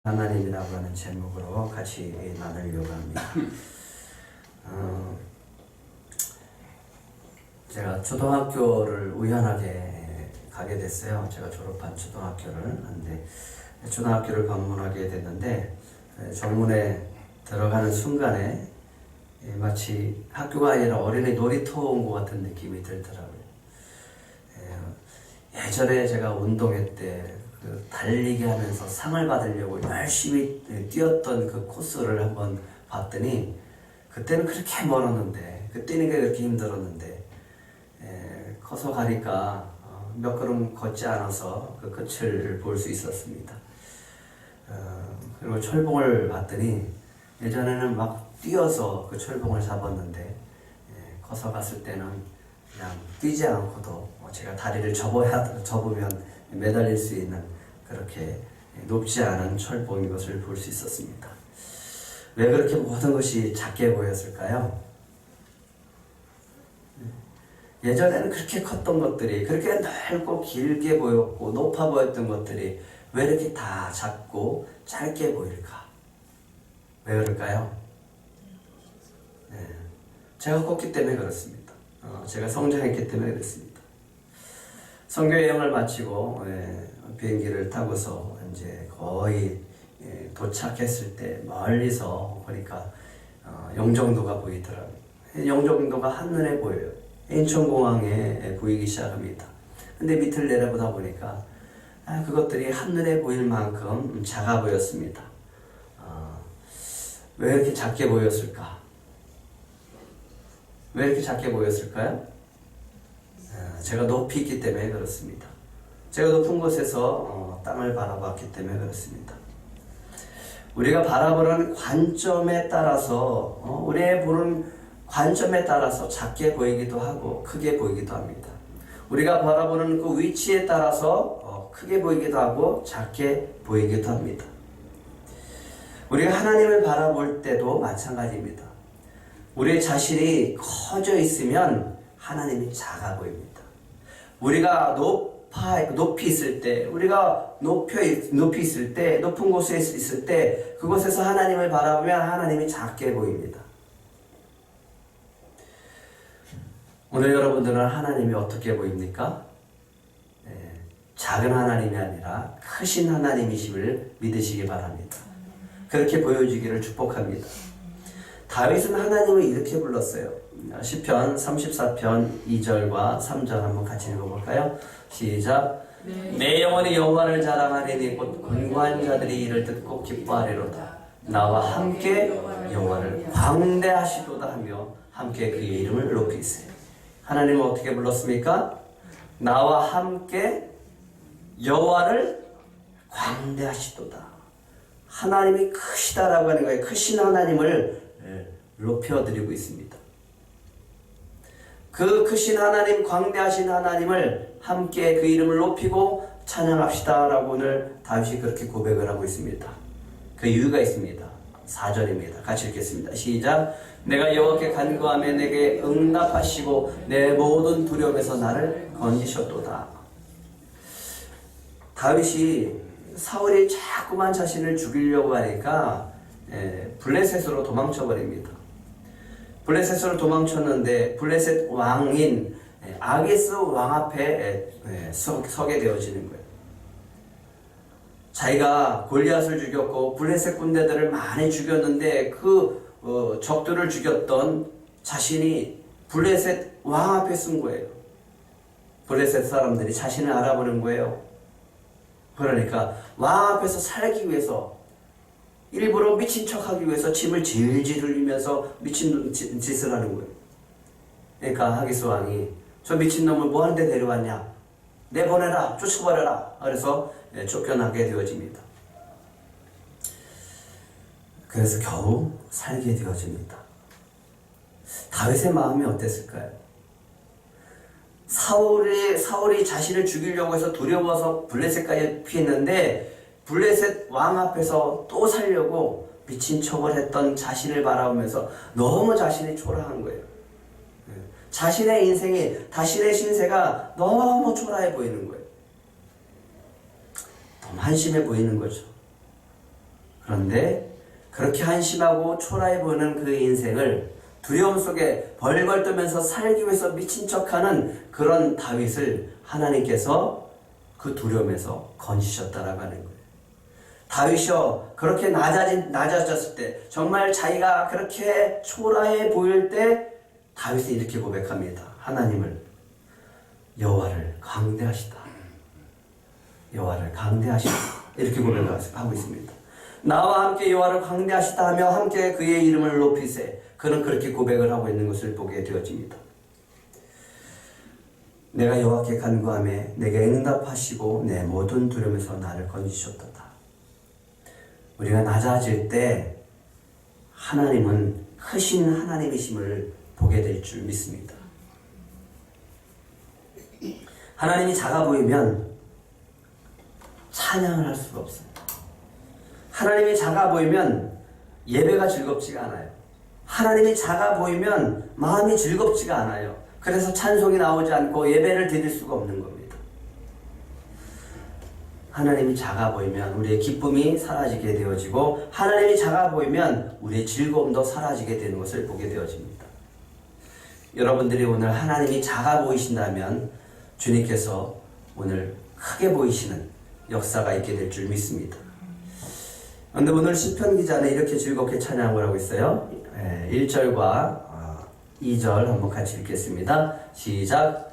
하나님이라고 하는 제목으로 같이 나누려고 합니다. 제가 초등학교를 우연하게 가게 됐어요. 제가 졸업한 초등학교를. 근데 초등학교를 방문하게 됐는데 정문에 들어가는 순간에 마치 학교가 아니라 어린이 놀이터 온 것 같은 느낌이 들더라고요. 예전에 제가 운동회 때 달리기 하면서 상을 받으려고 열심히 뛰었던 그 코스를 한번 봤더니 그때는 그렇게 멀었는데 뛰는 게 그렇게 힘들었는데 커서 가니까 몇 걸음 걷지 않아서 그 끝을 볼 수 있었습니다. 그리고 철봉을 봤더니 예전에는 막 뛰어서 그 철봉을 잡았는데 커서 갔을 때는 그냥 뛰지 않고도 제가 다리를 접으면 매달릴 수 있는 그렇게 높지 않은 철봉인 것을 볼 수 있었습니다. 왜 그렇게 모든 것이 작게 보였을까요? 예전에는 그렇게 컸던 것들이, 그렇게 넓고 길게 보였고 높아 보였던 것들이 왜 이렇게 다 작고 짧게 보일까? 왜 그럴까요? 제가 컸기 때문에 그렇습니다. 제가 성장했기 때문에 그렇습니다. 선교 여행을 마치고 비행기를 타고서 이제 거의 도착했을 때 멀리서 보니까 영종도가 보이더라고요. 영종도가 한눈에 보여요. 인천공항에 보이기 시작합니다. 근데 밑을 내려보다 보니까 그것들이 한눈에 보일 만큼 작아 보였습니다. 왜 이렇게 작게 보였을까? 왜 이렇게 작게 보였을까요? 제가 높이 있기 때문에 그렇습니다. 제가 높은 곳에서 땅을 바라봤기 때문에 그렇습니다. 우리가 바라보는 관점에 따라서 우리의 보는 관점에 따라서 작게 보이기도 하고 크게 보이기도 합니다. 우리가 바라보는 그 위치에 따라서 크게 보이기도 하고 작게 보이기도 합니다. 우리가 하나님을 바라볼 때도 마찬가지입니다. 우리의 자신이 커져 있으면 하나님이 작아 보입니다. 우리가 높이 있을 때, 우리가 높이 있을 때, 높은 곳에 있을 때, 그곳에서 하나님을 바라보면 하나님이 작게 보입니다. 오늘 여러분들은 하나님이 어떻게 보입니까? 작은 하나님이 아니라 크신 하나님이심을 믿으시기 바랍니다. 그렇게 보여주기를 축복합니다. 다윗은 하나님을 이렇게 불렀어요. 시편 34편 2절과 3절 한번 같이 읽어볼까요? 시작. 내 영혼이 여호와를 자랑하리니 곧 곤고한 자들이 이를 듣고 기뻐하리로다. 나와 함께 여호와를 광대하시도다 하며 함께 그의 이름을 높이세요. 하나님은 어떻게 불렀습니까? 나와 함께 여호와를 광대하시도다. 하나님이 크시다라고 하는 거예요. 크신 하나님을 높여드리고 있습니다. 그 크신 하나님, 광대하신 하나님을 함께 그 이름을 높이고 찬양합시다 라고 오늘 다윗이 그렇게 고백을 하고 있습니다. 그 이유가 있습니다. 4절입니다. 같이 읽겠습니다. 시작. 내가 여호와께 간구하며 내게 응답하시고 내 모든 두려움에서 나를 건지셨도다. 다윗이 사울이 자꾸만 자신을 죽이려고 하니까 블레셋으로 도망쳐버립니다. 블레셋으로 도망쳤는데 블레셋 왕인 아기스 왕 앞에 서게 되어지는 거예요. 자기가 골리앗을 죽였고 블레셋 군대들을 많이 죽였는데 그 적들을 죽였던 자신이 블레셋 왕 앞에 쓴 거예요. 블레셋 사람들이 자신을 알아보는 거예요. 그러니까 왕 앞에서 살기 위해서 일부러 미친 척하기 위해서 침을 질질 흘리면서 미친 짓을 하는 거예요. 그러니까 하기스 왕이 저 미친놈을 뭐하는데 데려왔냐? 내보내라, 쫓아버려라. 그래서 쫓겨나게 되어집니다. 그래서 겨우 살게 되어집니다. 다윗의 마음이 어땠을까요? 사울이 자신을 죽이려고 해서 두려워서 블레셋까지 피했는데 블레셋 왕 앞에서 또 살려고 미친 척을 했던 자신을 바라보면서 너무 자신이 초라한 거예요. 자신의 인생이, 자신의 신세가 너무 초라해 보이는 거예요. 너무 한심해 보이는 거죠. 그런데 그렇게 한심하고 초라해 보이는 그 인생을 두려움 속에 벌벌 떠면서 살기 위해서 미친 척하는 그런 다윗을 하나님께서 그 두려움에서 건지셨다라고 하는 거예요. 다윗이요, 그렇게 낮아졌을 때, 정말 자기가 그렇게 초라해 보일 때 다윗이 이렇게 고백합니다. 하나님을, 여호와를 강대하시다. 여호와를 강대하시다. 이렇게 고백하고 있습니다. 나와 함께 여호와를 강대하시다 하며 함께 그의 이름을 높이세. 그는 그렇게 고백을 하고 있는 것을 보게 되어집니다. 내가 여호와께 간구하매 내게 응답하시고 내 모든 두려움에서 나를 건지셨도다. 우리가 낮아질 때 하나님은 크신 하나님이심을 보게 될 줄 믿습니다. 하나님이 작아 보이면 찬양을 할 수가 없습니다. 하나님이 작아 보이면 예배가 즐겁지가 않아요. 하나님이 작아 보이면 마음이 즐겁지가 않아요. 그래서 찬송이 나오지 않고 예배를 드릴 수가 없는 겁니다. 하나님이 작아 보이면 우리의 기쁨이 사라지게 되어지고 하나님이 작아 보이면 우리의 즐거움도 사라지게 되는 것을 보게 되어집니다. 여러분들이 오늘 하나님이 작아 보이신다면 주님께서 오늘 크게 보이시는 역사가 있게 될 줄 믿습니다. 그런데 오늘 시편 기자는 이렇게 즐겁게 찬양을 하고 있어요. 1절과 2절 한번 같이 읽겠습니다. 시작.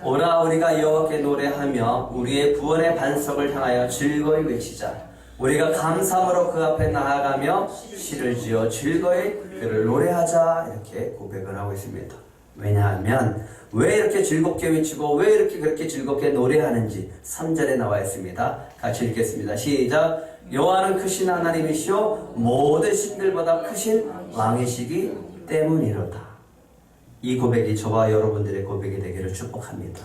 오라 우리가 여호와께 노래하며 우리의 구원의 반석을 향하여 즐거이 외치자. 우리가 감사함으로 그 앞에 나아가며 시를 지어 즐거이 그를 노래하자. 이렇게 고백을 하고 있습니다. 왜냐하면 왜 이렇게 즐겁게 외치고 왜 이렇게 그렇게 즐겁게 노래하는지 3절에 나와 있습니다. 같이 읽겠습니다. 시작. 여호와는 크신 하나님이시오 모든 신들보다 크신 왕이시기 때문이로다. 이 고백이 저와 여러분들의 고백이 되기를 축복합니다.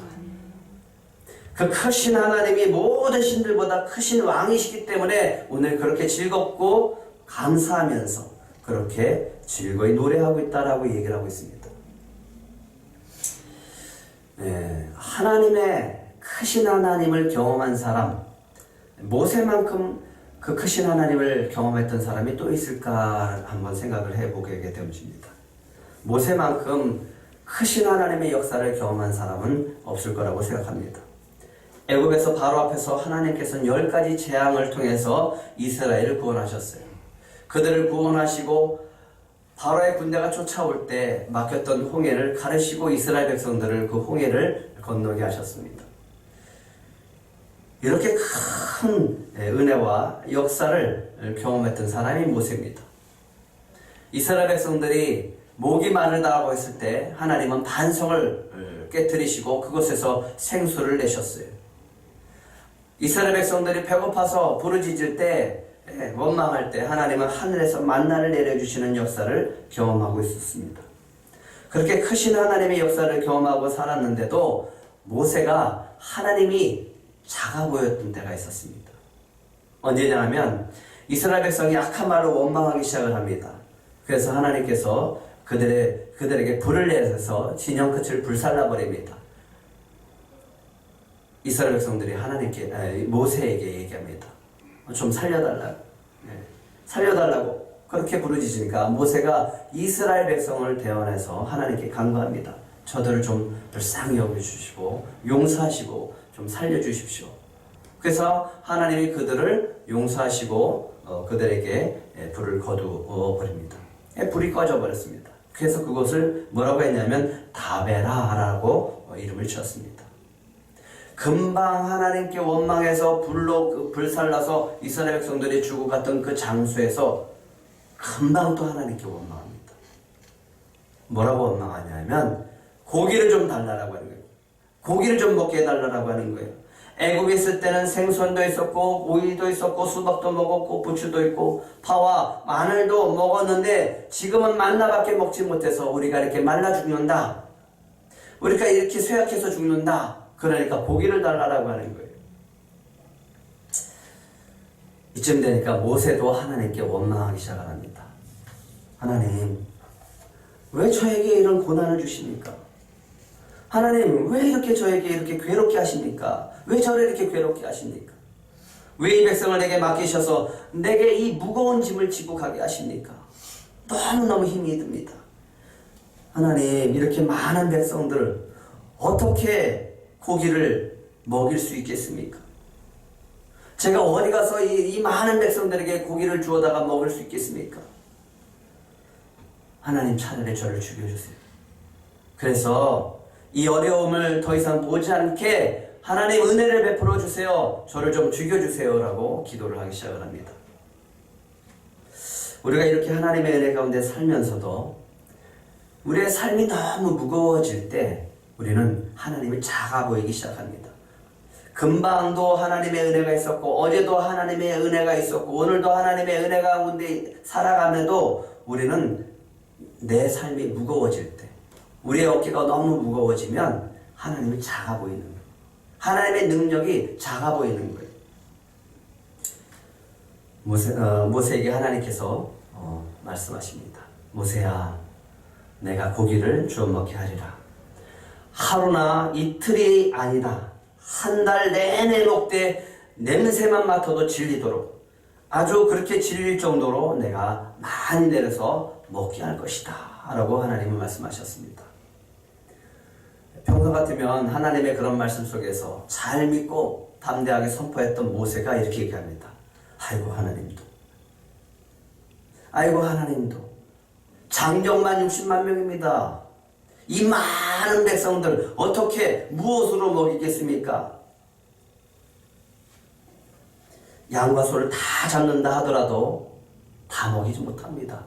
그 크신 하나님이 모든 신들보다 크신 왕이시기 때문에 오늘 그렇게 즐겁고 감사하면서 그렇게 즐거이 노래하고 있다라고 얘기를 하고 있습니다. 하나님의 크신 하나님을 경험한 사람, 모세만큼 그 크신 하나님을 경험했던 사람이 또 있을까 한번 생각을 해보게 되어집니다. 모세만큼 크신 하나님의 역사를 경험한 사람은 없을 거라고 생각합니다. 애굽에서 바로 앞에서 하나님께서는 10가지 재앙을 통해서 이스라엘을 구원하셨어요. 그들을 구원하시고 바로의 군대가 쫓아올 때 막혔던 홍해를 가르시고 이스라엘 백성들을 그 홍해를 건너게 하셨습니다. 이렇게 큰 은혜와 역사를 경험했던 사람이 모세입니다. 이스라엘 백성들이 목이 마르다고 했을 때 하나님은 반석을 깨뜨리시고 그곳에서 생수를 내셨어요. 이스라엘 백성들이 배고파서 부르짖을 때 원망할 때 하나님은 하늘에서 만나를 내려주시는 역사를 경험하고 있었습니다. 그렇게 크신 하나님의 역사를 경험하고 살았는데도 모세가 하나님이 작아 보였던 때가 있었습니다. 언제냐 하면 이스라엘 백성이 악한 말로 원망하기 시작을 합니다. 그래서 하나님께서 그들에게 불을 내려서 진영 끝을 불살라버립니다. 이스라엘 백성들이 모세에게 얘기합니다. 좀 살려달라고. 살려달라고 그렇게 부르짖으니까 모세가 이스라엘 백성을 대원해서 하나님께 간구합니다. 저들을 좀 불쌍히 여겨주시고 용서하시고 좀 살려주십시오. 그래서 하나님이 그들을 용서하시고 그들에게 불을 거두어 버립니다. 불이 꺼져 버렸습니다. 그래서 그것을 뭐라고 했냐면 다베라라고 이름을 지었습니다. 금방 하나님께 원망해서 불로 불살라서 이스라엘 백성들이 죽어갔던 그 장소에서 금방 또 하나님께 원망합니다. 뭐라고 원망하냐면 고기를 좀 달라고 하는 거예요. 고기를 좀 먹게 해달라고 하는 거예요. 애국에 있을 때는 생선도 있었고 오이도 있었고 수박도 먹었고 부추도 있고 파와 마늘도 먹었는데 지금은 만나밖에 먹지 못해서 우리가 이렇게 말라 죽는다. 우리가 이렇게 쇠약해서 죽는다. 그러니까 고기를 달라고 하는 거예요. 이쯤 되니까 모세도 하나님께 원망하기 시작을 합니다. 하나님, 왜 저에게 이런 고난을 주십니까? 하나님, 왜 이렇게 저에게 이렇게 괴롭게 하십니까? 왜 저를 이렇게 괴롭게 하십니까? 왜 이 백성을 내게 맡기셔서 내게 이 무거운 짐을 지고 가게 하십니까? 너무너무 힘이 듭니다. 하나님, 이렇게 많은 백성들 어떻게 고기를 먹일 수 있겠습니까? 제가 어디 가서 이 많은 백성들에게 고기를 주어다가 먹을 수 있겠습니까? 하나님, 차라리 저를 죽여주세요. 그래서 이 어려움을 더 이상 보지 않게 하나님 은혜를 베풀어 주세요. 저를 좀 죽여주세요. 라고 기도를 하기 시작을 합니다. 우리가 이렇게 하나님의 은혜 가운데 살면서도 우리의 삶이 너무 무거워질 때 우리는 하나님이 작아 보이기 시작합니다. 금방도 하나님의 은혜가 있었고 어제도 하나님의 은혜가 있었고 오늘도 하나님의 은혜 가운데 살아가면도 우리는 내 삶이 무거워질 때, 우리의 어깨가 너무 무거워지면 하나님이 작아 보이는 거예요. 하나님의 능력이 작아 보이는 거예요. 모세에게 하나님께서 말씀하십니다. 모세야, 내가 고기를 주워 먹게 하리라. 하루나 이틀이 아니다. 한 달 내내 먹되 냄새만 맡아도 질리도록, 아주 그렇게 질릴 정도로 내가 많이 내려서 먹게 할 것이다. 라고 하나님은 말씀하셨습니다. 평소 같으면 하나님의 그런 말씀 속에서 잘 믿고 담대하게 선포했던 모세가 이렇게 얘기합니다. 아이고 하나님도 장정만 60만 명입니다. 이 많은 백성들 어떻게 무엇으로 먹이겠습니까? 양과 소를 다 잡는다 하더라도 다 먹이지 못합니다.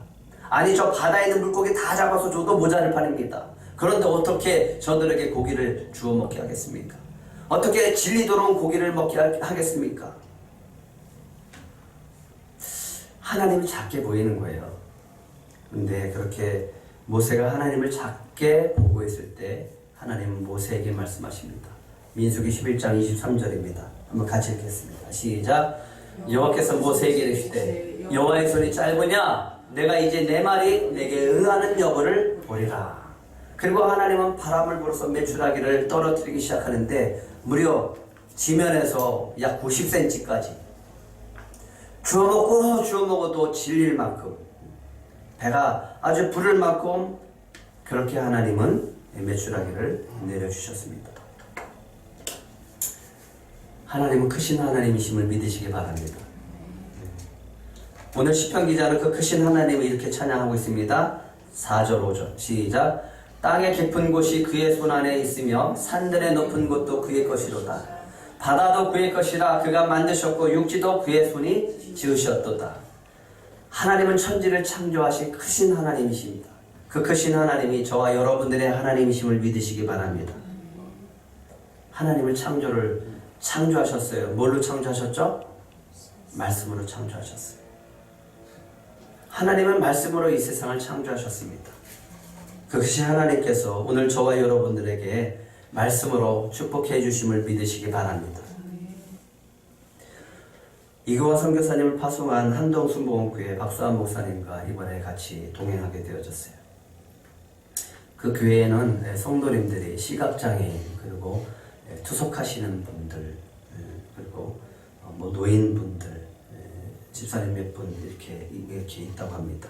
아니, 저 바다에 있는 물고기 다 잡아서 줘도 모자를 팔입니다. 그런데 어떻게 저들에게 고기를 주워 먹게 하겠습니까? 어떻게 질리도록 고기를 먹게 하겠습니까? 하나님이 작게 보이는 거예요. 근데 그렇게 모세가 하나님을 작게 보고 있을 때 하나님은 모세에게 말씀하십니다. 민수기 11장 23절입니다. 한번 같이 읽겠습니다. 시작. 여호와께서 모세에게 이르시되 여호와의 손이 짧으냐? 내가 이제 내 말이 내게 응하는 여부를 보리라. 그리고 하나님은 바람을 불어서 메추라기를 떨어뜨리기 시작하는데 무려 지면에서 약 90cm까지 주워 먹어도 질릴 만큼, 배가 아주 부를 만큼 그렇게 하나님은 메추라기를 내려주셨습니다. 하나님은 크신 하나님이심을 믿으시기 바랍니다. 오늘 시편 기자는 그 크신 하나님을 이렇게 찬양하고 있습니다. 4절 5절 시작. 땅의 깊은 곳이 그의 손 안에 있으며 산들의 높은 곳도 그의 것이로다. 바다도 그의 것이라. 그가 만드셨고 육지도 그의 손이 지으셨도다. 하나님은 천지를 창조하신 크신 하나님이십니다. 그 크신 하나님이 저와 여러분들의 하나님이심을 믿으시기 바랍니다. 하나님은 창조하셨어요. 뭘로 창조하셨죠? 말씀으로 창조하셨어요. 하나님은 말씀으로 이 세상을 창조하셨습니다. 그것이 하나님께서 오늘 저와 여러분들에게 말씀으로 축복해 주심을 믿으시기 바랍니다. 이거와 선교사님을 파송한 한동순복음교회 박수환 목사님과 이번에 같이 동행하게 되어졌어요. 그 교회에는 성도님들이 시각장애인, 그리고 투석하시는 분들, 그리고 노인분들, 집사님 몇 분 이렇게 있다고 합니다.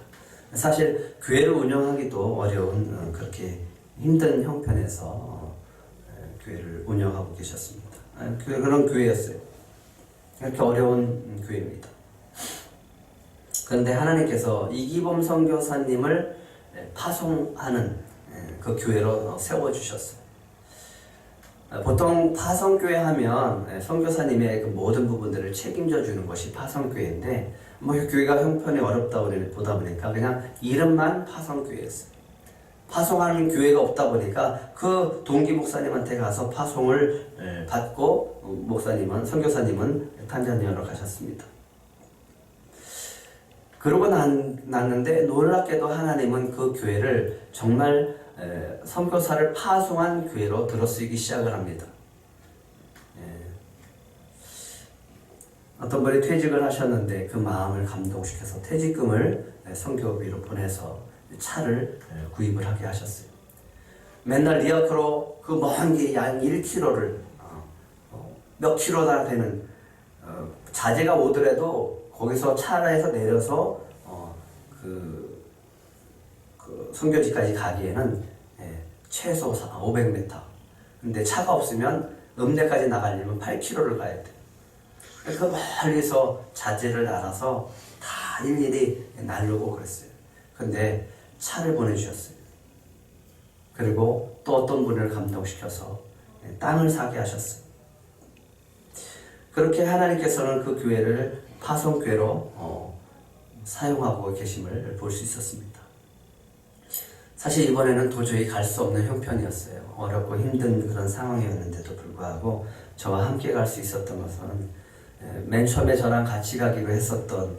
사실 교회를 운영하기도 어려운 그렇게 힘든 형편에서 교회를 운영하고 계셨습니다. 그런 교회였어요. 이렇게 어려운 교회입니다. 그런데 하나님께서 이기범 선교사님을 파송하는 그 교회로 세워주셨어요. 보통 파송교회 하면 선교사님의 그 모든 부분들을 책임져 주는 것이 파송교회인데 교회가 형편이 어렵다 보다 보니까 그냥 이름만 파송교회였어요. 파송하는 교회가 없다 보니까 그 동기 목사님한테 가서 파송을 받고 선교사님은 탄자니아로 가셨습니다. 그러고 났는데 놀랍게도 하나님은 그 교회를 정말 선교사를 파송한 교회로 들어쓰기 시작을 합니다. 어떤 분이 퇴직을 하셨는데 그 마음을 감동시켜서 퇴직금을 선교비로 보내서 차를 구입을 하게 하셨어요. 맨날 리어크로 그 먼 길 약 1km를 몇 킬로나 되는 자제가 오더라도 거기서 차에서 내려서 그 선교지까지 가기에는 최소 500m. 근데 차가 없으면 읍내까지 나가려면 8km를 가야 돼. 그 멀리서 자제를 알아서 다 일일이 나르고 그랬어요. 근데 차를 보내주셨어요. 그리고 또 어떤 분을 감동시켜서 땅을 사게 하셨어요. 그렇게 하나님께서는 그 교회를 파송교회로 사용하고 계심을 볼 수 있었습니다. 사실 이번에는 도저히 갈 수 없는 형편이었어요. 어렵고 힘든 그런 상황이었는데도 불구하고 저와 함께 갈 수 있었던 것은 맨 처음에 저랑 같이 가기로 했었던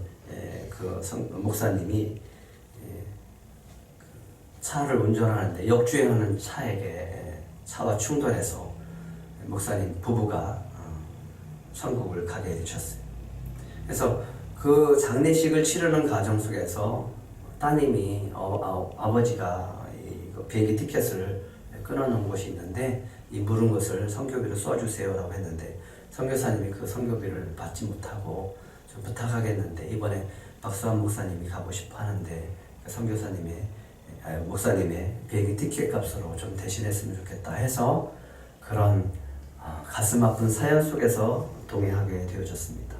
그 목사님이 차를 운전하는데 역주행하는 차와 충돌해서 목사님 부부가 천국을 가게 되셨어요. 그래서 그 장례식을 치르는 과정 속에서 따님이 아버지가 비행기 티켓을 끊어놓은 곳이 있는데 이 물은 것을 선교비로 써주세요라고 했는데 선교사님이 그 선교비를 받지 못하고 좀 부탁하겠는데 이번에 박수환 목사님이 가고 싶어 하는데 목사님의 비행기 티켓 값으로 좀 대신했으면 좋겠다 해서 그런 가슴 아픈 사연 속에서 동행하게 되어졌습니다.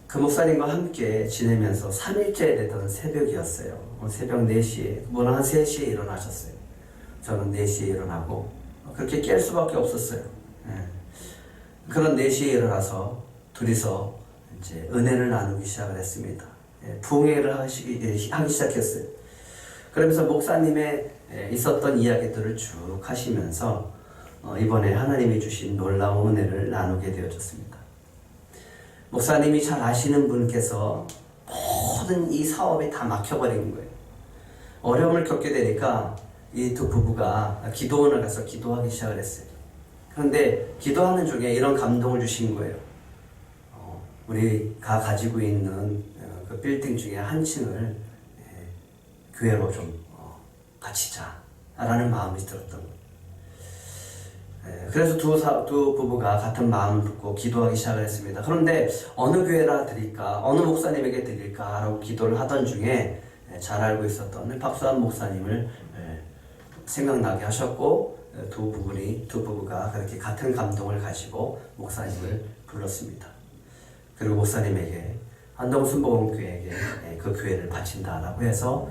그 목사님과 함께 지내면서 3일째 되던 새벽이었어요. 새벽 4시에, 그분은 한 3시에 일어나셨어요. 저는 4시에 일어나고 그렇게 깰 수밖에 없었어요. 그런 4시에 일어나서 둘이서 이제 은혜를 나누기 시작을 했습니다. 부흥회를 하기 시작했어요. 그러면서 목사님의 있었던 이야기들을 쭉 하시면서 이번에 하나님이 주신 놀라운 은혜를 나누게 되어졌습니다. 목사님이 잘 아시는 분께서 모든 이 사업이 다 막혀버린 거예요. 어려움을 겪게 되니까 이 두 부부가 기도원을 가서 기도하기 시작을 했어요. 그런데 기도하는 중에 이런 감동을 주신 거예요. 우리가 가지고 있는 그 빌딩 중에 한 층을 교회로 좀 바치자라는 마음이 들었던 거예요. 그래서 두 부부가 같은 마음을 듣고 기도하기 시작을 했습니다. 그런데 어느 교회라 드릴까, 어느 목사님에게 드릴까 라고 기도를 하던 중에 잘 알고 있었던 박수환 목사님을 생각나게 하셨고 두 부부가 그렇게 같은 감동을 가지고 목사님을 불렀습니다. 그리고 목사님에게 안동순복음교회에게 그 교회를 바친다라고 해서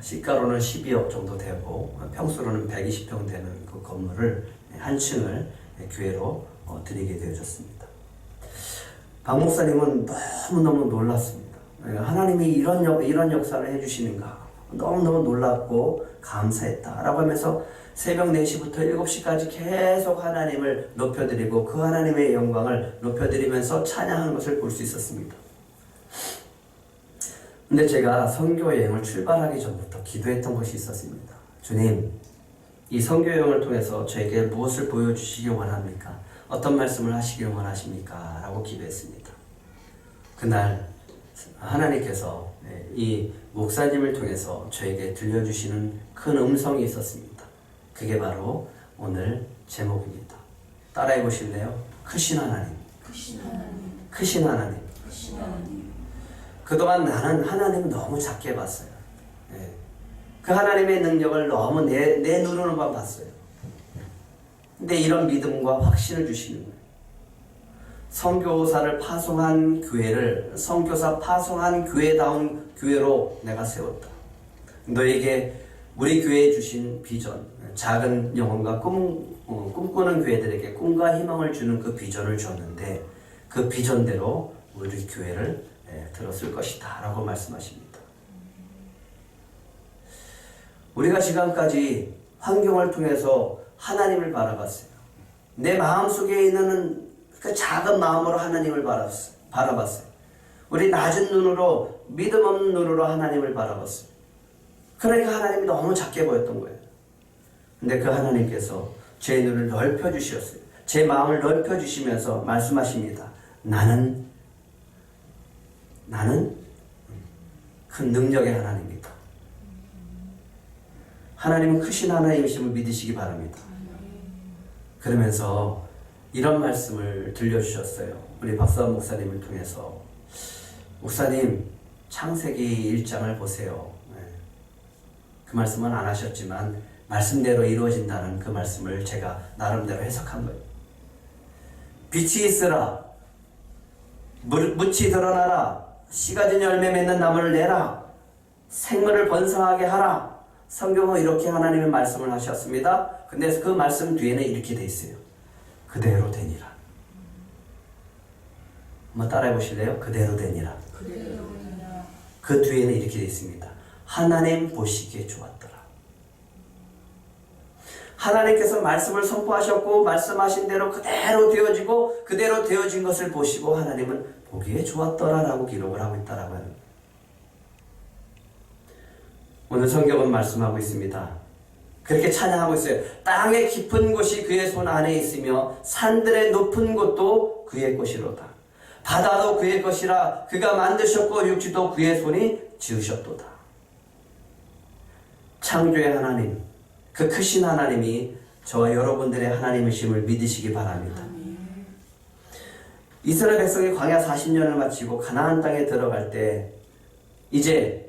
시가로는 12억 정도 되고 평수로는 120평 되는 그 건물을 한 층을 교회로 드리게 되어졌습니다. 박 목사님은 너무너무 놀랐습니다. 하나님이 이런 역사를 해주시는가 너무너무 놀랐고 감사했다라고 하면서 새벽 4시부터 7시까지 계속 하나님을 높여드리고 그 하나님의 영광을 높여드리면서 찬양하는 것을 볼 수 있었습니다. 근데 제가 선교여행을 출발하기 전부터 기도했던 것이 있었습니다. 주님, 이 선교여행을 통해서 저에게 무엇을 보여주시기 원합니까? 어떤 말씀을 하시기 원하십니까? 라고 기도했습니다. 그날 하나님께서 이 목사님을 통해서 저에게 들려주시는 큰 음성이 있었습니다. 그게 바로 오늘 제목입니다. 따라해 보실래요? 크신 하나님. 크신 하나님. 크신 하나님. 크신 하나님. 그동안 나는 하나님을 너무 작게 봤어요. 그 하나님의 능력을 너무 내 눈으로만 봤어요. 근데 이런 믿음과 확신을 주시는 거예요. 선교사를 파송한 교회를 선교사 파송한 교회다운 교회로 내가 세웠다. 너에게 우리 교회에 주신 비전, 작은 영혼과 꿈꾸는 교회들에게 꿈과 희망을 주는 그 비전을 줬는데 그 비전대로 우리 교회를 들었을 것이다 라고 말씀하십니다. 우리가 지금까지 환경을 통해서 하나님을 바라봤어요. 내 마음속에 있는 그 작은 마음으로 하나님을 바라봤어요. 우리 낮은 눈으로 믿음 없는 눈으로 하나님을 바라봤어요. 그러니까 하나님이 너무 작게 보였던 거예요. 근데 그 하나님께서 제 눈을 넓혀주셨어요. 제 마음을 넓혀주시면서 말씀하십니다. 나는 큰 능력의 하나님이다. 하나님은 크신 하나님이심을 믿으시기 바랍니다. 그러면서 이런 말씀을 들려주셨어요. 우리 박사원 목사님을 통해서. 목사님, 창세기 1장을 보세요. 그 말씀은 안 하셨지만 말씀대로 이루어진다는 그 말씀을 제가 나름대로 해석한 거예요. 빛이 있으라, 묻이 드러나라, 씨 가진 열매 맺는 나무를 내라, 생물을 번성하게 하라. 성경은 이렇게 하나님의 말씀을 하셨습니다. 근데 그 말씀 뒤에는 이렇게 돼 있어요. 그대로 되니라. 한번 따라해 보실래요? 그대로 되니라. 그 뒤에는 이렇게 돼 있습니다. 하나님 보시기에 좋았더라. 하나님께서 말씀을 선포하셨고 말씀하신 대로 그대로 되어지고 그대로 되어진 것을 보시고 하나님은 보기에 좋았더라라고 기록을 하고 있다라고 하는 거예요. 오늘 성경은 말씀하고 있습니다. 그렇게 찬양하고 있어요. 땅의 깊은 곳이 그의 손 안에 있으며 산들의 높은 곳도 그의 것이로다. 바다도 그의 것이라. 그가 만드셨고 육지도 그의 손이 지으셨도다. 창조의 하나님, 그 크신 하나님이 저와 여러분들의 하나님이심을 믿으시기 바랍니다. 이스라엘 백성이 광야 40년을 마치고 가나안 땅에 들어갈 때 이제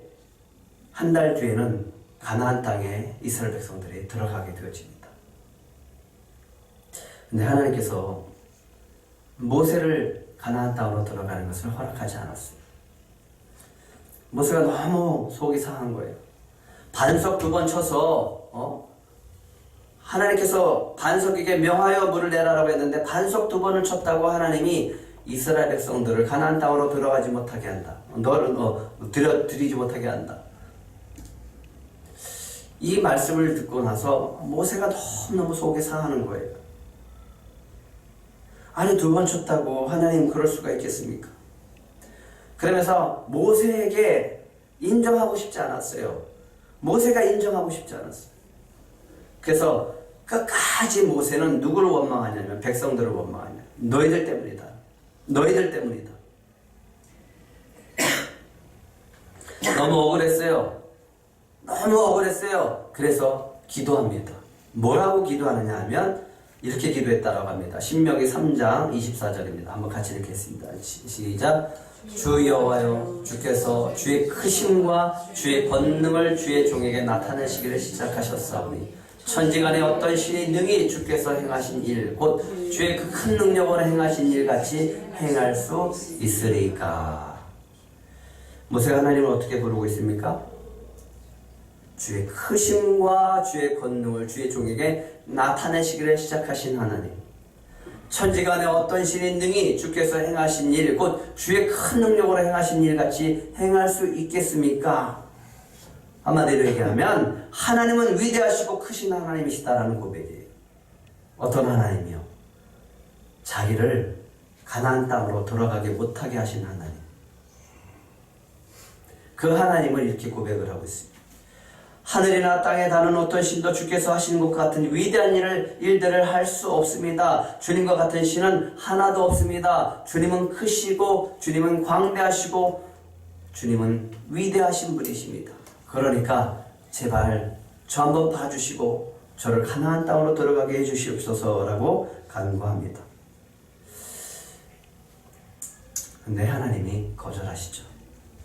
한 달 뒤에는 가나안 땅에 이스라엘 백성들이 들어가게 되어집니다. 근데 하나님께서 모세를 가나안 땅으로 들어가는 것을 허락하지 않았어요. 모세가 너무 속이 상한 거예요. 반석 2번 쳐서 하나님께서 반석에게 명하여 물을 내라라고 했는데 반석 2번을 쳤다고 하나님이 이스라엘 백성들을 가나안 땅으로 들어가지 못하게 한다. 너를 들이지 못하게 한다. 이 말씀을 듣고 나서 모세가 너무너무 속이 상하는 거예요. 아니 2번 쳤다고 하나님 그럴 수가 있겠습니까? 그러면서 모세에게 인정하고 싶지 않았어요. 모세가 인정하고 싶지 않았어요. 그래서 끝까지 모세는 누구를 원망하냐면 백성들을 원망하냐. 너희들 때문이다. 너희들 때문이다. 너무 억울했어요. 너무 억울했어요. 그래서 기도합니다. 뭐라고 기도하느냐 하면 이렇게 기도했다라고 합니다. 신명기 3장 24절입니다. 한번 같이 읽겠습니다. 시작. 주 여호와여, 주께서 주의 크심과 주의 권능을 주의 종에게 나타내시기를 시작하셨사오니 천지간에 어떤 신이 능히 주께서 행하신 일, 곧 주의 그 큰 능력으로 행하신 일 같이 행할 수 있으리까. 모세가 하나님을 어떻게 부르고 있습니까? 주의 크심과 주의 권능을 주의 종에게 나타내시기를 시작하신 하나님. 천지간에 어떤 신이 능히 주께서 행하신 일, 곧 주의 큰 능력으로 행하신 일 같이 행할 수 있겠습니까? 한마디로 얘기하면 하나님은 위대하시고 크신 하나님이시다라는 고백이에요. 어떤 하나님이요? 자기를 가나안 땅으로 돌아가게 못하게 하신 하나님. 그 하나님을 이렇게 고백을 하고 있습니다. 하늘이나 땅에 다는 어떤 신도 주께서 하시는 것 같은 위대한 일들을 할 수 없습니다. 주님과 같은 신은 하나도 없습니다. 주님은 크시고 주님은 광대하시고 주님은 위대하신 분이십니다. 그러니까 제발 저 한번 봐주시고 저를 가나안 땅으로 들어가게 해주시옵소서라고 간구합니다. 근데 하나님이 거절하시죠.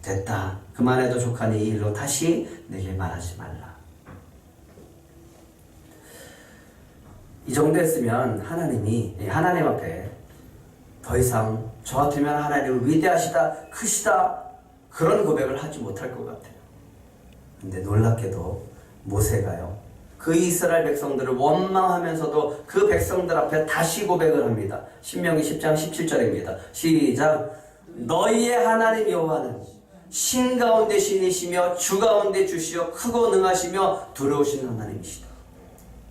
됐다. 그만해도 족하니 이 일로 다시 내게 말하지 말라. 이 정도 했으면 하나님이 하나님 앞에 더 이상 저 같으면 하나님은 위대하시다, 크시다 그런 고백을 하지 못할 것 같아요. 근데 놀랍게도 모세가요, 그 이스라엘 백성들을 원망하면서도 그 백성들 앞에 다시 고백을 합니다. 신명기 10장 17절입니다. 시작. 너희의 하나님 여호와는 신 가운데 신이시며 주 가운데 주시여 크고 능하시며 두려우신 하나님이시다.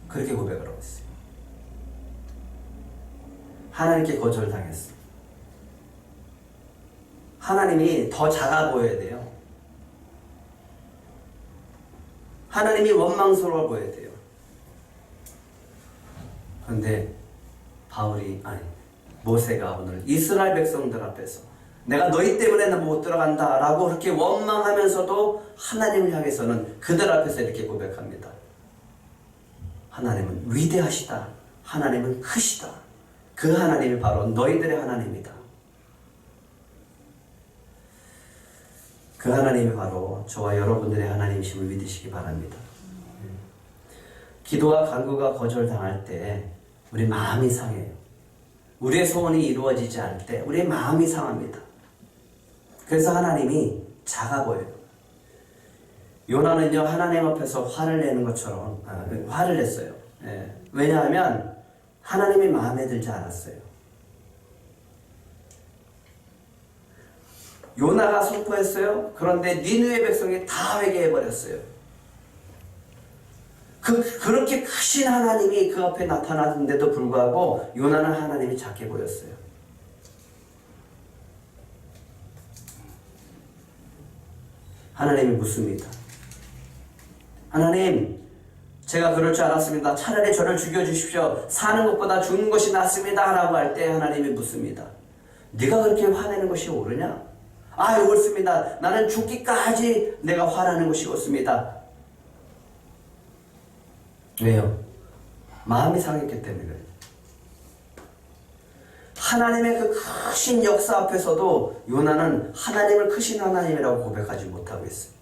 그렇게 고백을 하고 있어요. 하나님께 거절당했어요. 하나님이 더 작아 보여야 돼요. 하나님이 원망스러워 보여야 돼요. 그런데 모세가 오늘 이스라엘 백성들 앞에서 내가 너희 때문에 못 들어간다 라고 그렇게 원망하면서도 하나님을 향해서는 그들 앞에서 이렇게 고백합니다. 하나님은 위대하시다, 하나님은 크시다. 그 하나님이 바로 너희들의 하나님이다. 그 하나님이 바로 저와 여러분들의 하나님이심을 믿으시기 바랍니다. 기도와 간구가 거절당할 때 우리 마음이 상해요. 우리의 소원이 이루어지지 않을 때 우리의 마음이 상합니다. 그래서 하나님이 작아 보여요. 요나는요, 하나님 앞에서 화를 내는 것처럼 화를 냈어요. 왜냐하면 하나님이 마음에 들지 않았어요. 요나가 선포했어요. 그런데 니느웨 백성이 다 회개해버렸어요. 그렇게 크신 하나님이 그 앞에 나타났는데도 불구하고 요나는 하나님이 작게 보였어요. 하나님이 묻습니다. 하나님, 제가 그럴 줄 알았습니다. 차라리 저를 죽여주십시오. 사는 것보다 죽는 것이 낫습니다. 라고 할 때 하나님이 묻습니다. 네가 그렇게 화내는 것이 옳으냐? 옳습니다. 나는 죽기까지 내가 화나는 것이 옳습니다. 왜요? 마음이 상했기 때문에 그래요. 하나님의 그 크신 역사 앞에서도 요나는 하나님을 크신 하나님이라고 고백하지 못하고 있어요.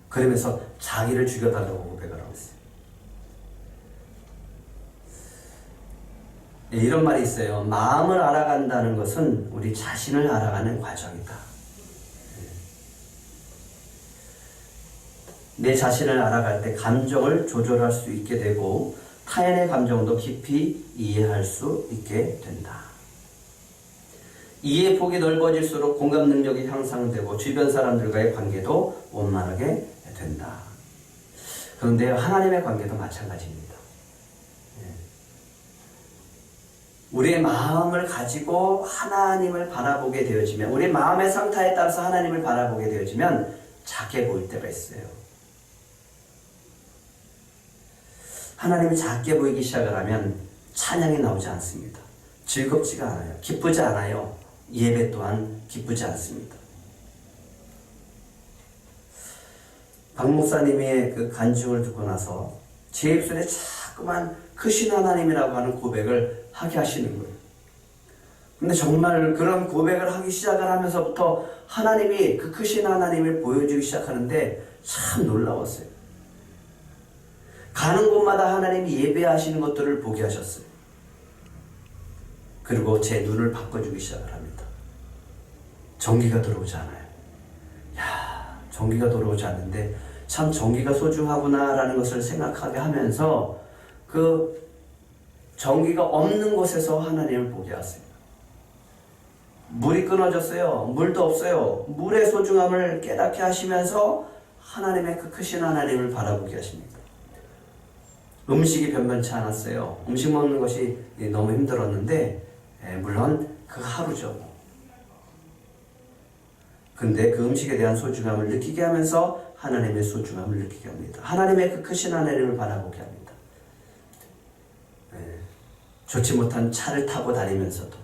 그러면서 자기를 죽여달라고 고백을 하고 있어요. 이런 말이 있어요. 마음을 알아간다는 것은 우리 자신을 알아가는 과정이다. 내 자신을 알아갈 때 감정을 조절할 수 있게 되고 타인의 감정도 깊이 이해할 수 있게 된다. 이해 폭이 넓어질수록 공감 능력이 향상되고 주변 사람들과의 관계도 원만하게 된다. 그런데 하나님의 관계도 마찬가지입니다. 우리의 마음을 가지고 하나님을 바라보게 되어지면, 우리의 마음의 상태에 따라서 하나님을 바라보게 되어지면 작게 보일 때가 있어요. 하나님이 작게 보이기 시작을 하면 찬양이 나오지 않습니다. 즐겁지가 않아요. 기쁘지 않아요. 예배 또한 기쁘지 않습니다. 박 목사님의 그 간증을 듣고 나서 제 입술에 자꾸만 크신 하나님이라고 하는 고백을 하게 하시는 거예요. 근데 정말 그런 고백을 하기 시작을 하면서부터 하나님이 그 크신 하나님을 보여주기 시작하는데 참 놀라웠어요. 가는 곳마다 하나님이 예배하시는 것들을 보게 하셨어요. 그리고 제 눈을 바꿔주기 시작을 합니다. 전기가 들어오지 않아요. 전기가 들어오지 않는데 참 전기가 소중하구나라는 것을 생각하게 하면서 그 전기가 없는 곳에서 하나님을 보게 하세요. 물이 끊어졌어요. 물도 없어요. 물의 소중함을 깨닫게 하시면서 하나님의 그 크신 하나님을 바라보게 하십니다. 음식이 변변치 않았어요. 음식 먹는 것이 너무 힘들었는데 물론 그 하루죠. 근데 그 음식에 대한 소중함을 느끼게 하면서 하나님의 소중함을 느끼게 합니다. 하나님의 그 크신 하나님을 바라보게 합니다. 좋지 못한 차를 타고 다니면서도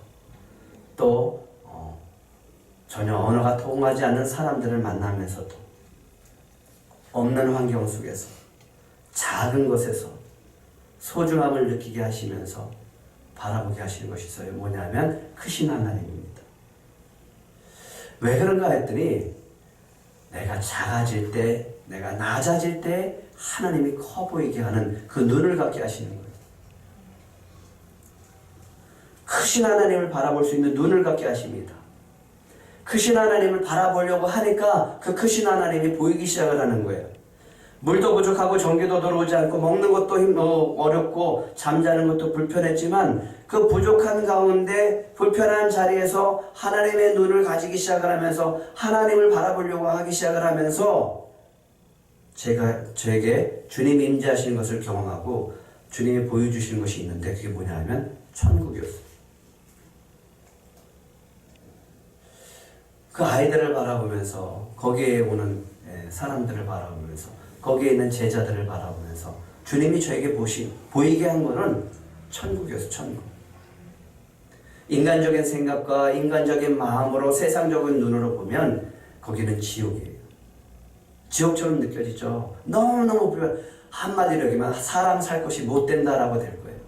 또 전혀 언어가 통하지 않는 사람들을 만나면서도 없는 환경 속에서 작은 것에서 소중함을 느끼게 하시면서 바라보게 하시는 것이 있어요. 뭐냐면 크신 하나님입니다. 왜 그런가 했더니 내가 작아질 때, 내가 낮아질 때 하나님이 커 보이게 하는 그 눈을 갖게 하시는 거예요. 크신 하나님을 바라볼 수 있는 눈을 갖게 하십니다. 크신 하나님을 바라보려고 하니까 그 크신 하나님이 보이기 시작을 하는 거예요. 물도 부족하고 전기도 들어오지 않고 먹는 것도 어렵고 잠자는 것도 불편했지만 그 부족한 가운데 불편한 자리에서 하나님의 눈을 가지기 시작을 하면서 하나님을 바라보려고 하기 시작을 하면서 저에게 주님이 임재하시는 것을 경험하고 주님이 보여주시는 것이 있는데 그게 뭐냐 하면 천국이었어요. 그 아이들을 바라보면서 거기에 오는 사람들을 바라보면서 거기에 있는 제자들을 바라보면서 주님이 저에게 보이게 한 거는 천국이었어요. 천국. 인간적인 생각과 인간적인 마음으로 세상적인 눈으로 보면 거기는 지옥이에요. 지옥처럼 느껴지죠. 너무너무 불편. 한마디로 얘기하면 사람 살 곳이 못 된다라고 될 거예요.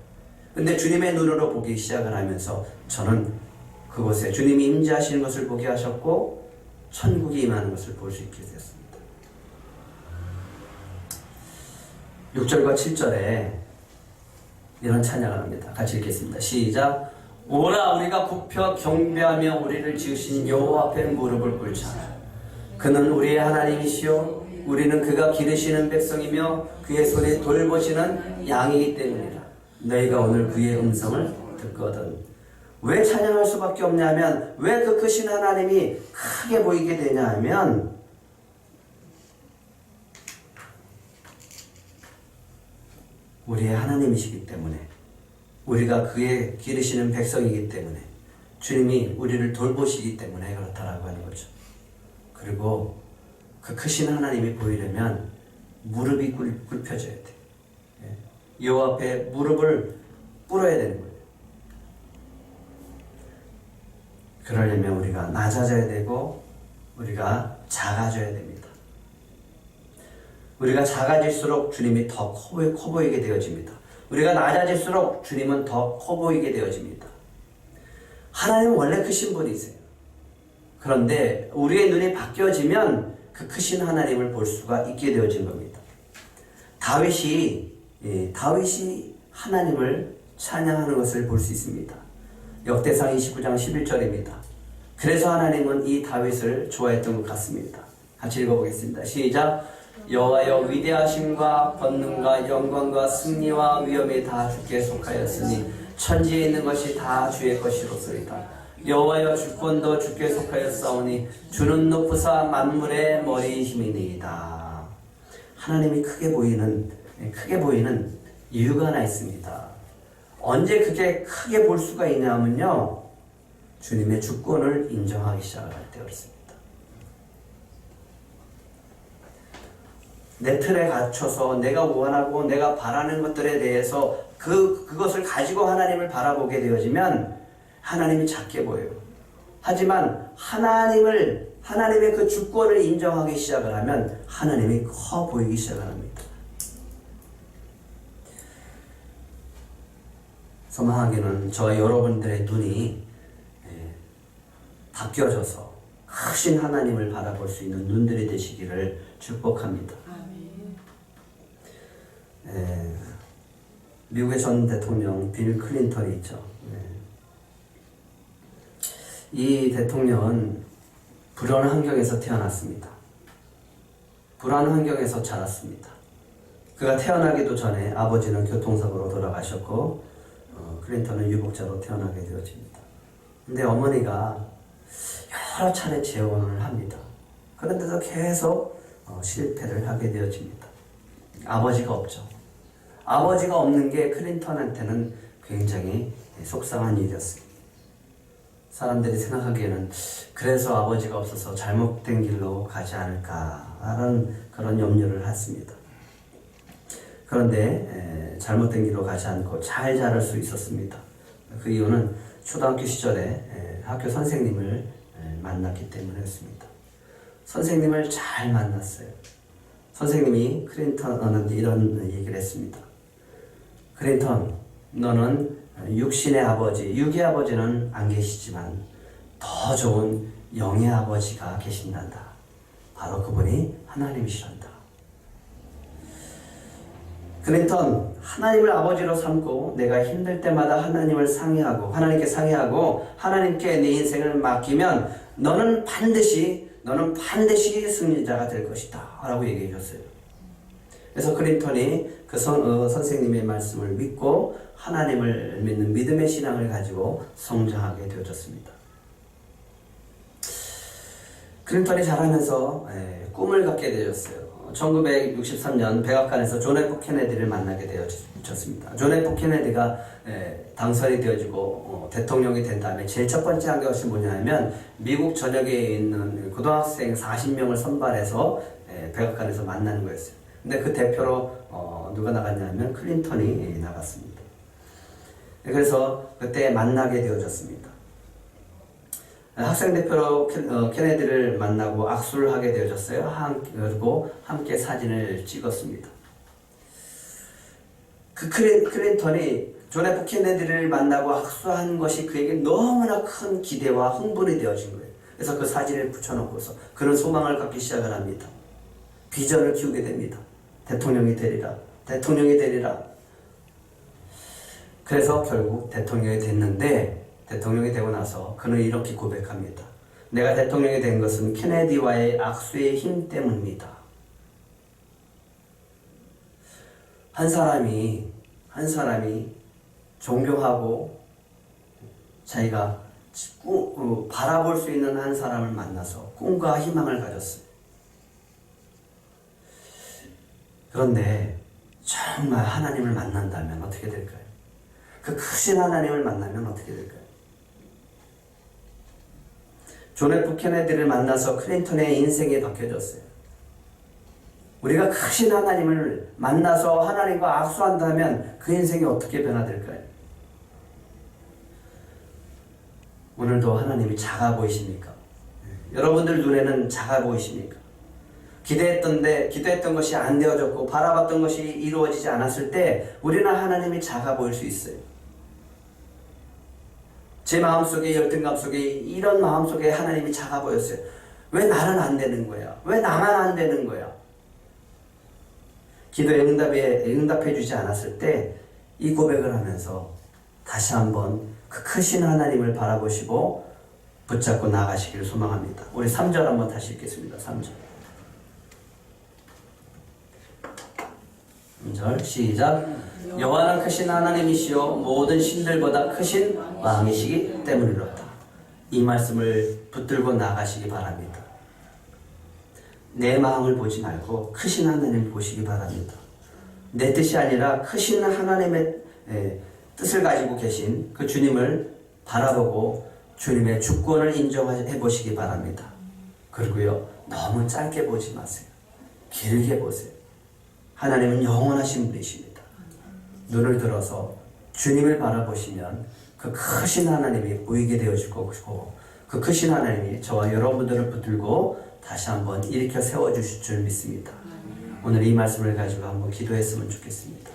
근데 주님의 눈으로 보기 시작을 하면서 저는 그곳에 주님이 임재하시는 것을 보게 하셨고 천국이 임하는 것을 볼 수 있게 되었습니다. 6절과 7절에 이런 찬양을 합니다. 같이 읽겠습니다. 시작. 오라 우리가 굽혀 경배하며 우리를 지으신 여호와 앞에 무릎을 꿇자. 그는 우리의 하나님이시요 우리는 그가 기르시는 백성이며 그의 손에 돌보시는 양이기 때문이라. 너희가 오늘 그의 음성을 듣거든. 왜 찬양할 수밖에 없냐면, 왜 그 크신 하나님이 크게 보이게 되냐 하면, 우리의 하나님이시기 때문에, 우리가 그의 기르시는 백성이기 때문에, 주님이 우리를 돌보시기 때문에 그렇다라고 하는 거죠. 그리고 그 크신 하나님이 보이려면 무릎이 굽혀져야 돼. 여호와 앞에 무릎을 꿇어야 되는 거예요. 그러려면 우리가 낮아져야 되고 우리가 작아져야 됩니다. 우리가 작아질수록 주님이 더 커 보이게 되어집니다. 우리가 낮아질수록 주님은 더 커 보이게 되어집니다. 하나님은 원래 크신 분이세요. 그런데 우리의 눈이 바뀌어지면 그 크신 하나님을 볼 수가 있게 되어진 겁니다. 다윗이 하나님을 찬양하는 것을 볼 수 있습니다. 역대상 29장 11절입니다. 그래서 하나님은 이 다윗을 좋아했던 것 같습니다. 같이 읽어보겠습니다. 시작. 여호와여 위대하심과 권능과 영광과 승리와 위엄이 다 주께 속하였으니 천지에 있는 것이 다 주의 것이로소이다. 여호와여 주권도 주께 속하였사오니 주는 높으사 만물의 머리이심이니이다. 하나님이 크게 보이는 이유가 하나 있습니다. 언제 그게 크게 볼 수가 있냐면요, 주님의 주권을 인정하기 시작할 때였습니다. 내 틀에 갇혀서 내가 원하고 내가 바라는 것들에 대해서 그것을 가지고 하나님을 바라보게 되어지면 하나님이 작게 보여요. 하지만 하나님의 그 주권을 인정하기 시작을 하면 하나님이 커 보이기 시작을 합니다. 소망하기는 저와 여러분들의 눈이 바뀌어져서 크신 하나님을 바라볼 수 있는 눈들이 되시기를 축복합니다. 미국의 전 대통령 빌 클린턴이 있죠. 이 대통령은 불안한 환경에서 태어났습니다. 불안한 환경에서 자랐습니다. 그가 태어나기도 전에 아버지는 교통사고로 돌아가셨고 클린턴은 유복자로 태어나게 되어집니다. 근데 어머니가 여러 차례 재혼을 합니다. 그런데도 계속 실패를 하게 되어집니다. 아버지가 없죠. 아버지가 없는 게 클린턴한테는 굉장히 속상한 일이었습니다. 사람들이 생각하기에는 그래서 아버지가 없어서 잘못된 길로 가지 않을까라는 그런 염려를 했습니다. 그런데 잘못된 길로 가지 않고 잘 자랄 수 있었습니다. 그 이유는 초등학교 시절에 학교 선생님을 만났기 때문이었습니다. 선생님을 잘 만났어요. 선생님이 클린턴은 이런 얘기를 했습니다. 클린턴, 너는 육신의 아버지, 육의 아버지는 안 계시지만 더 좋은 영의 아버지가 계신단다. 바로 그분이 하나님이시란다. 클린턴, 하나님을 아버지로 삼고 내가 힘들 때마다 하나님께 상의하고 하나님께 내 인생을 맡기면 너는 반드시 승리자가 될 것이다 라고 얘기해 줬어요. 그래서 클린턴이 그 선생님의 말씀을 믿고 하나님을 믿는 믿음의 신앙을 가지고 성장하게 되어졌습니다. 클린턴이 자라면서 꿈을 갖게 되었어요. 1963년 백악관에서 존 F 케네디를 만나게 되어졌습니다. 존 F 케네디가 당선이 되어지고 대통령이 된 다음에 제일 첫 번째 한 것이 뭐냐면 미국 전역에 있는 고등학생 40명을 선발해서 백악관에서 만나는 거였어요. 근데 그 대표로 누가 나갔냐면 클린턴이 나갔습니다. 그래서 그때 만나게 되어졌습니다. 학생 대표로 케네디를 만나고 악수를 하게 되어졌어요. 그리고 함께 사진을 찍었습니다. 그 클린턴이 존 F 케네디를 만나고 악수한 것이 그에게 너무나 큰 기대와 흥분이 되어진 거예요. 그래서 그 사진을 붙여놓고서 그런 소망을 갖기 시작을 합니다. 비전을 키우게 됩니다. 대통령이 되리라. 대통령이 되리라. 그래서 결국 대통령이 됐는데, 대통령이 되고 나서 그는 이렇게 고백합니다. 내가 대통령이 된 것은 케네디와의 악수의 힘 때문입니다. 한 사람이 존경하고 자기가 바라볼 수 있는 한 사람을 만나서 꿈과 희망을 가졌어요. 그런데 정말 하나님을 만난다면 어떻게 될까요? 그 크신 하나님을 만나면 어떻게 될까요? 존 F 케네디를 만나서 클린턴의 인생이 바뀌어졌어요. 우리가 크신 하나님을 만나서 하나님과 악수한다면 그 인생이 어떻게 변화될까요? 오늘도 하나님이 작아 보이십니까? 여러분들 눈에는 작아 보이십니까? 기도했던 것이 안 되어졌고 바라봤던 것이 이루어지지 않았을 때 우리는 하나님이 작아 보일 수 있어요. 제 마음속에, 열등감 속에 이런 마음속에 하나님이 작아 보였어요. 왜 나는 안 되는 거야? 왜 나만 안 되는 거야? 기도에 응답해 주지 않았을 때 이 고백을 하면서 다시 한번 그 크신 하나님을 바라보시고 붙잡고 나가시기를 소망합니다. 우리 3절 한번 다시 읽겠습니다. 3절. 3절 시작. 여호와는 크신 하나님이시요 모든 신들보다 크신 왕이시기 때문이로다. 이 말씀을 붙들고 나가시기 바랍니다. 내 마음을 보지 말고 크신 하나님을 보시기 바랍니다. 내 뜻이 아니라 크신 하나님의 뜻을 가지고 계신 그 주님을 바라보고 주님의 주권을 인정해 보시기 바랍니다. 그리고요, 너무 짧게 보지 마세요. 길게 보세요. 하나님은 영원하신 분이십니다. 눈을 들어서 주님을 바라보시면 그 크신 하나님이 보이게 되어질 것이고 그 크신 하나님이 저와 여러분들을 붙들고 다시 한번 일으켜 세워주실 줄 믿습니다. 오늘 이 말씀을 가지고 한번 기도했으면 좋겠습니다.